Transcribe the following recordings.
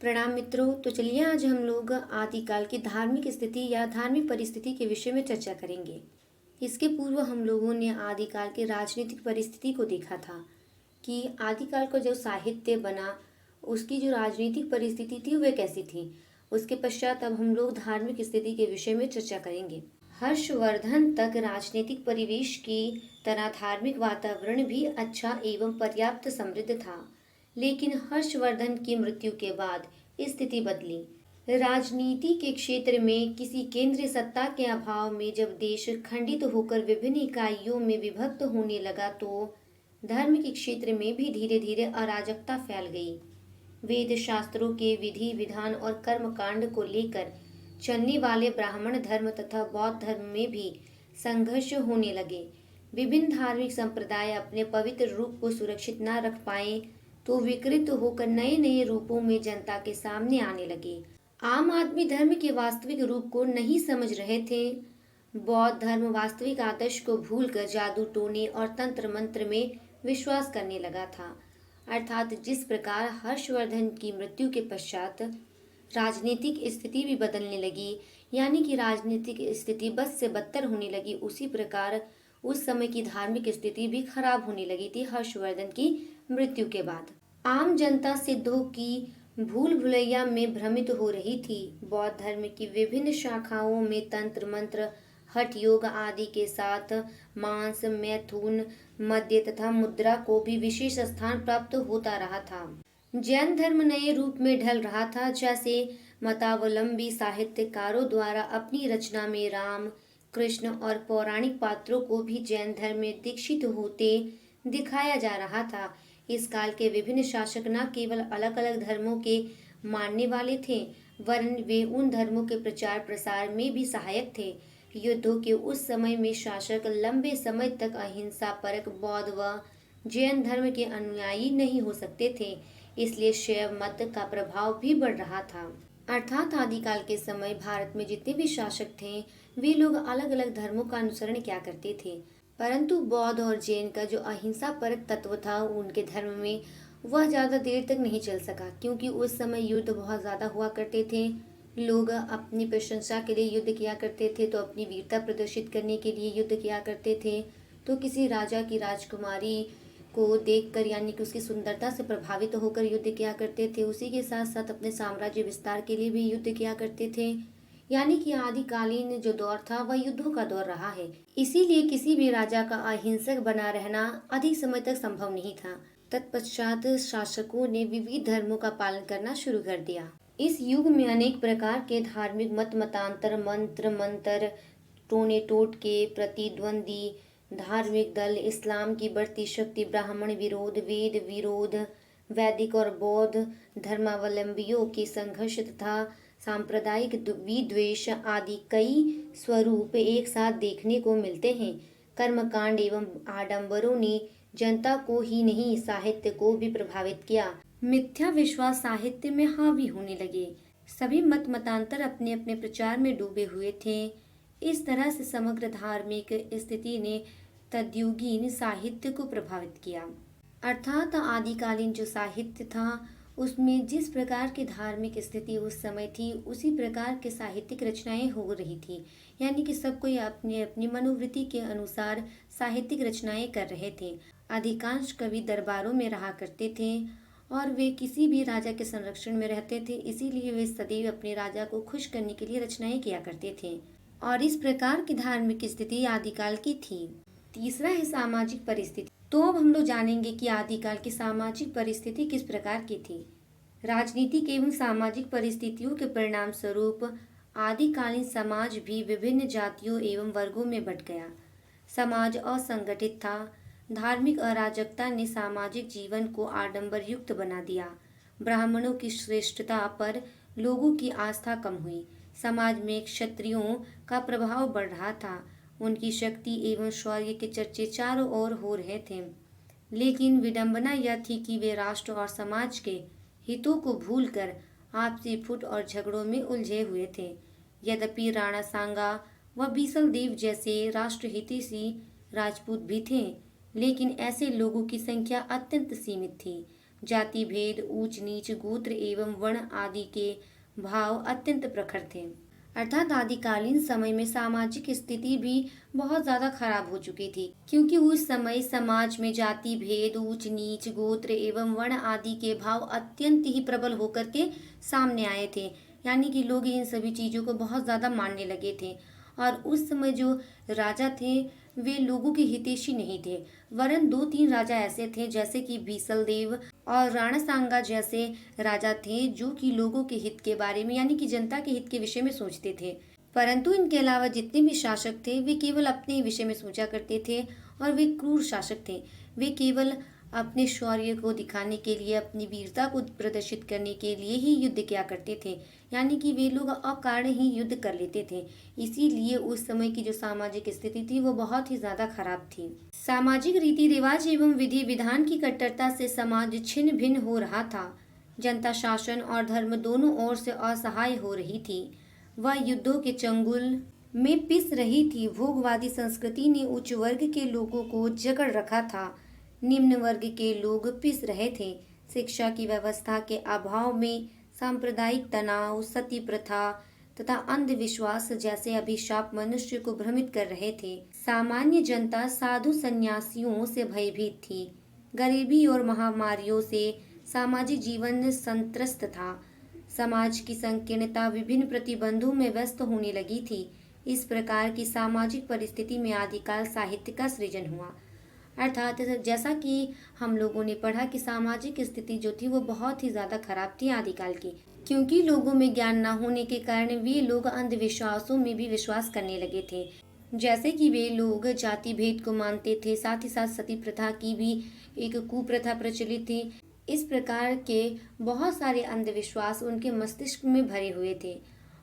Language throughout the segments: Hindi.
प्रणाम मित्रों। तो चलिए आज हम लोग आदिकाल की धार्मिक स्थिति या धार्मिक परिस्थिति के विषय में चर्चा करेंगे। इसके पूर्व हम लोगों ने आदिकाल की राजनीतिक परिस्थिति को देखा था कि आदिकाल का जो साहित्य बना उसकी जो राजनीतिक परिस्थिति थी वह कैसी थी। उसके पश्चात अब हम लोग धार्मिक स्थिति के विषय में चर्चा करेंगे। हर्षवर्धन तक राजनीतिक परिवेश की तरह धार्मिक वातावरण भी अच्छा एवं पर्याप्त समृद्ध था, लेकिन हर्षवर्धन की मृत्यु के बाद स्थिति बदली। राजनीति के क्षेत्र में किसी केंद्रीय सत्ता के अभाव में जब देश खंडित होकर विभिन्न इकाइयों में विभक्त होने लगा तो धर्म के क्षेत्र में भी धीरे धीरे अराजकता फैल गई। वेद शास्त्रों के विधि विधान और कर्मकांड को लेकर चलने वाले ब्राह्मण धर्म तथा बौद्ध धर्म में भी संघर्ष होने लगे। विभिन्न धार्मिक संप्रदाय अपने पवित्र रूप को सुरक्षित न रख पाए तो विकृत होकर नए नए रूपों में जनता के सामने आने लगे। आम आदमी धर्म के वास्तविक रूप को नहीं समझ रहे थे। बौद्ध धर्म वास्तविक आदर्श को भूलकर जादू टोने और तंत्र मंत्र में विश्वास करने लगा था। अर्थात जिस प्रकार हर्षवर्धन की मृत्यु के पश्चात राजनीतिक स्थिति भी बदलने लगी, यानी कि राजनीतिक स्थिति बद से बदतर होने लगी, उसी प्रकार उस समय की धार्मिक स्थिति भी खराब होने लगी थी हर्षवर्धन की मृत्यु के बाद। आम जनता सिद्धों की भूल भुलैया में भ्रमित हो रही थी। बौद्ध धर्म की विभिन्न शाखाओं में तंत्र मंत्र, हठ योग आदि के साथ मांस, मैथुन, मद्य तथा मुद्रा को भी विशेष स्थान प्राप्त होता रहा था। जैन धर्म नए रूप में ढल रहा था, जैसे मतावलंबी साहित्यकारों द्वारा अपनी रचना में राम, कृष्ण और पौराणिक पात्रों को भी जैन धर्म में दीक्षित होते दिखाया जा रहा था। इस काल के विभिन्न शासक न केवल अलग अलग धर्मों के मानने वाले थे, वरन वे उन धर्मों के प्रचार प्रसार में भी सहायक थे। युद्धों के उस समय में शासक लंबे समय तक अहिंसा परक बौद्ध व जैन धर्म के अनुयायी नहीं हो सकते थे, इसलिए शैव मत का प्रभाव भी बढ़ रहा था। अर्थात आदिकाल के समय भारत में जितने भी शासक थे वे लोग अलग अलग धर्मों का अनुसरण क्या करते थे, परंतु बौद्ध और जैन का जो अहिंसा परक तत्व था उनके धर्म में वह ज्यादा देर तक नहीं चल सका, क्योंकि उस समय युद्ध बहुत ज्यादा हुआ करते थे। लोग अपनी प्रशंसा के लिए युद्ध किया करते थे, तो अपनी वीरता प्रदर्शित करने के लिए युद्ध किया करते थे, तो किसी राजा की राजकुमारी को देखकर यानी कि उसकी सुंदरता से प्रभावित होकर युद्ध किया करते थे। उसी के साथ साथ अपने साम्राज्य विस्तार के लिए भी युद्ध किया करते थे। यानी कि आदिकालीन जो दौर था वह युद्धों का दौर रहा है। इसीलिए किसी भी राजा का अहिंसक बना रहना अधिक समय तक संभव नहीं था। तत्पश्चात शासकों ने विविध धर्मों का पालन करना शुरू कर दिया। इस युग में अनेक प्रकार के धार्मिक मत मतांतर, मंत्र मंत्र, टोने टोटके, प्रतिद्वंदी धार्मिक दल, इस्लाम की बढ़ती शक्ति, ब्राह्मण विरोध, वेद विरोध, वैदिक और बौद्ध धर्मावलंबियों के संघर्ष तथा सांप्रदायिक विद्वेष आदि कई स्वरूप एक साथ देखने को मिलते हैं। कर्मकांड एवं आडंबरों ने जनता को ही नहीं साहित्य को भी प्रभावित किया। मिथ्या विश्वास साहित्य में हावी होने लगे। सभी मत मतांतर अपने अपने प्रचार में डूबे हुए थे। इस तरह से समग्र धार्मिक स्थिति ने तद्युगीन साहित्य को प्रभावित किया। अर्थात आदिकालीन जो साहित्य था उसमें जिस प्रकार की धार्मिक स्थिति उस समय थी उसी प्रकार के साहित्यिक रचनाएं हो रही थी। यानी कि सब कोई अपने अपनी मनोवृत्ति के अनुसार साहित्यिक रचनाएं कर रहे थे। अधिकांश कवि दरबारों में रहा करते थे और वे किसी भी राजा के संरक्षण में रहते थे, इसीलिए वे सदैव अपने राजा को खुश करने के लिए रचनाएं किया करते थे। और इस प्रकार की धार्मिक स्थिति आदिकाल की थी। तीसरा है सामाजिक परिस्थिति। तो अब हम लोग जानेंगे कि आदिकाल की सामाजिक परिस्थिति किस प्रकार की थी। राजनीतिक एवं सामाजिक परिस्थितियों के परिणाम स्वरूप आदिकालीन समाज भी विभिन्न जातियों एवं वर्गों में बंट गया। समाज असंगठित था। धार्मिक अराजकता ने सामाजिक जीवन को आडंबर युक्त बना दिया। ब्राह्मणों की श्रेष्ठता पर लोगों की आस्था कम हुई। समाज में क्षत्रियों का प्रभाव बढ़ रहा था। उनकी शक्ति एवं शौर्य के चर्चे चारों ओर हो रहे थे, लेकिन विडंबना यह थी कि वे राष्ट्र और समाज के हितों को भूलकर आपसी फुट और झगड़ों में उलझे हुए थे। यद्यपि राणा सांगा व बीसल देव जैसे राष्ट्रहितैषी राजपूत भी थे, लेकिन ऐसे लोगों की संख्या अत्यंत सीमित थी। जाति भेद, ऊंच नीच, गोत्र एवं वर्ण आदि के भाव अत्यंत प्रखर थे। अर्थात आदिकालीन समय में सामाजिक स्थिति भी बहुत ज्यादा खराब हो चुकी थी, क्योंकि उस समय समाज में जाति भेद, ऊंच नीच, गोत्र एवं वर्ण आदि के भाव अत्यंत ही प्रबल होकर के सामने आए थे। यानी कि लोग इन सभी चीजों को बहुत ज्यादा मानने लगे थे। और उस समय जो राजा थे वे लोगों के हितैषी नहीं थे, वरन 2-3 राजा ऐसे थे जैसे कि बीसल देव और राणा सांगा जैसे राजा थे जो कि लोगों के हित के बारे में यानी कि जनता के हित के विषय में सोचते थे। परंतु इनके अलावा जितने भी शासक थे वे केवल अपने विषय में सोचा करते थे और वे क्रूर शासक थे। वे केवल अपने शौर्य को दिखाने के लिए, अपनी वीरता को प्रदर्शित करने के लिए ही युद्ध किया करते थे। यानी कि वे लोग अकारण ही युद्ध कर लेते थे। इसीलिए उस समय की जो सामाजिक स्थिति थी वो बहुत ही ज्यादा खराब थी। सामाजिक रीति रिवाज एवं विधि विधान की कट्टरता से समाज छिन्न भिन्न हो रहा था। जनता शासन और धर्म दोनों ओर से असहाय हो रही थी। वह युद्धों के चंगुल में पिस रही थी। भोगवादी संस्कृति ने उच्च वर्ग के लोगों को जकड़ रखा था, निम्न वर्ग के लोग पिस रहे थे। शिक्षा की व्यवस्था के अभाव में सांप्रदायिक तनाव, सती प्रथा तथा अंधविश्वास जैसे अभिशाप मनुष्य को भ्रमित कर रहे थे। सामान्य जनता साधु संन्यासियों से भयभीत थी। गरीबी और महामारियों से सामाजिक जीवन संत्रस्त था। समाज की संकीर्णता विभिन्न प्रतिबंधों में व्यस्त होने लगी थी। इस प्रकार की सामाजिक परिस्थिति में आदिकाल साहित्य का सृजन हुआ। अर्थात जैसा कि हम लोगों ने पढ़ा कि सामाजिक स्थिति जो थी वो बहुत ही ज्यादा खराब थी आदिकाल की, क्योंकि लोगों में ज्ञान न होने के कारण वे लोग अंधविश्वासों में भी विश्वास करने लगे थे। जैसे कि वे लोग जाति भेद को मानते थे, साथ ही साथ सती प्रथा की भी एक कुप्रथा प्रचलित थी। इस प्रकार के बहुत सारे अंधविश्वास उनके मस्तिष्क में भरे हुए थे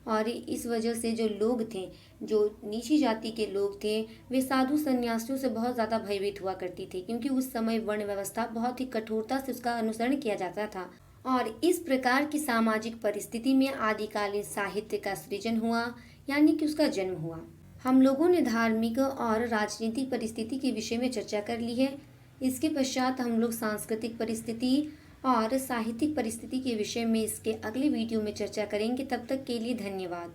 और इस वजह से जो लोग थे, जो नीची जाति के लोग थे, वे साधु सन्यासियों से बहुत ज़्यादा भयभीत हुआ करती थी, क्योंकि उस समय वर्ण व्यवस्था बहुत ही कठोरता से उसका अनुसरण किया जाता था। और इस प्रकार की सामाजिक परिस्थिति में आदिकालीन साहित्य का सृजन हुआ, यानी कि उसका जन्म हुआ। हम लोगों ने धार्मिक और राजनीतिक परिस्थिति के विषय में चर्चा कर ली है। इसके पश्चात हम लोग सांस्कृतिक परिस्थिति और साहित्यिक परिस्थिति के विषय में इसके अगले वीडियो में चर्चा करेंगे। तब तक के लिए धन्यवाद।